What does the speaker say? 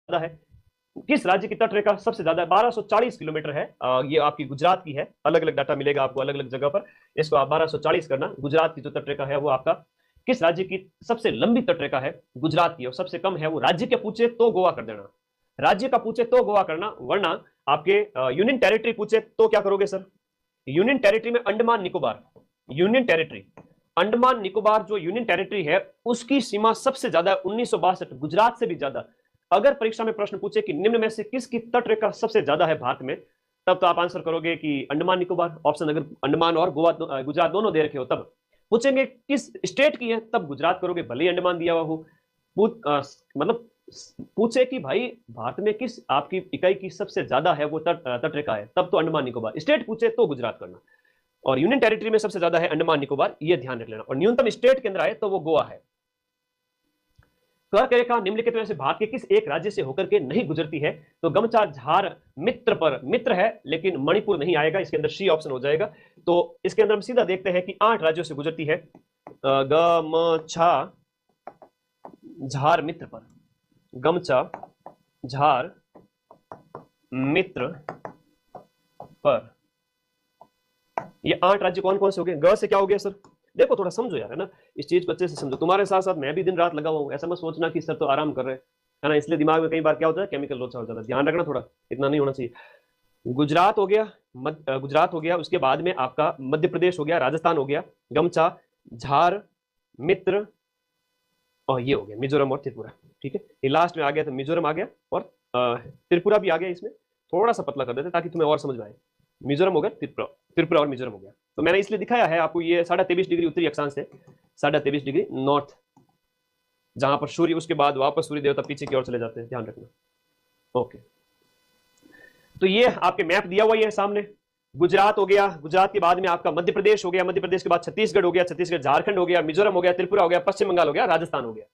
ज्यादा है? किस राज्य की तटरेखा सबसे ज्यादा है? 1240 किलोमीटर है। ये आपकी गुजरात की है। अलग अलग डाटा मिलेगा आपको अलग अलग जगह पर। इसको आप 1240 करना। गुजरात की जो तटरेखा है वो आपका किस राज्य की सबसे लंबी तटरेखा है? गुजरात की। और सबसे कम है वो राज्य के पूछे तो गोवा कर देना। राज्य का पूछे तो गोवा करना, वरना आपके यूनियन टेरिटरी पूछे तो क्या करोगे सर? यूनियन टेरिटरी में अंडमान निकोबार, यूनियन टेरिटरी, अंडमान निकोबार जो यूनियन टेरिटरी है उसकी सीमा सबसे ज्यादा 1962, गुजरात से भी ज्यादा। अगर परीक्षा में प्रश्न पूछे कि निम्न में से किसकी तटरेखा सबसे ज्यादा है भारत में, तब तो आप आंसर करोगे कि अंडमान निकोबार ऑप्शन। अगर अंडमान और गोवा गुजरात दोनों दे रखे हो तब पूछेंगे किस स्टेट की है, तब गुजरात करोगे भले ही अंडमान दिया हुआ हो। मतलब पूछे कि भाई भारत में किस आपकी इकाई की सबसे ज्यादा है वो तटरेखा है, तब तो अंडमान निकोबार। स्टेट पूछे तो गुजरात करना। और यूनियन टेरिटरी में सबसे ज्यादा है अंडमान निकोबार, ये ध्यान रख लेना। और न्यूनतम स्टेट के अंदर आए तो वो गोवा है। कर्क रेखा निम्नलिखित में से भारत के किस एक राज्य से होकर के नहीं गुजरती है? तो गमचा झार मित्र पर, मित्र है लेकिन मणिपुर नहीं आएगा, इसके अंदर सी ऑप्शन हो जाएगा। तो इसके अंदर हम सीधा देखते हैं कि 8 राज्यों से गुजरती है। गमछा झार मित्र पर, गमचा झार मित्र पर, ये 8 राज्य कौन कौन से हो गए? ग से क्या हो गया सर? देखो थोड़ा समझो यार, है ना, इस चीज को अच्छे से समझो। तुम्हारे साथ साथ मैं भी दिन रात लगा हुआ हूँ। ऐसा मत सोचना कि सर तो आराम कर रहे हैं, है ना। इसलिए दिमाग में कई बार क्या होता है, केमिकल लोचा हो जाता है। ध्यान रखना थोड़ा, इतना नहीं होना चाहिए। गुजरात हो गया, गुजरात हो गया, उसके बाद में आपका मध्य प्रदेश हो गया, राजस्थान हो गया, गमचा झार मित्र, और ये हो गया मिजोरम और त्रिपुरा। ठीक है, ये लास्ट में आ गया तो मिजोरम आ गया और त्रिपुरा भी आ गया। इसमें थोड़ा सा पतला कर देते ताकि तुम्हें और समझ में आए। मिजोरम हो गया, त्रिपुरा और मिजोरम हो गया। तो मैंने इसलिए दिखाया है आपको ये 23.5 डिग्री उत्तरी अक्षांश है, 23.5 डिग्री नॉर्थ, जहां पर सूर्य उसके बाद वापस सूर्य देवता पीछे की ओर चले जाते हैं, ध्यान रखना। ओके, तो ये आपके मैप दिया हुआ है सामने। गुजरात हो गया, गुजरात के बाद में आपका मध्य प्रदेश हो गया, मध्य प्रदेश के बाद छत्तीसगढ़ हो गया, छत्तीसगढ़ झारखंड हो गया, मिजोरम हो गया, त्रिपुरा हो गया, पश्चिम बंगाल हो गया, राजस्थान हो गया।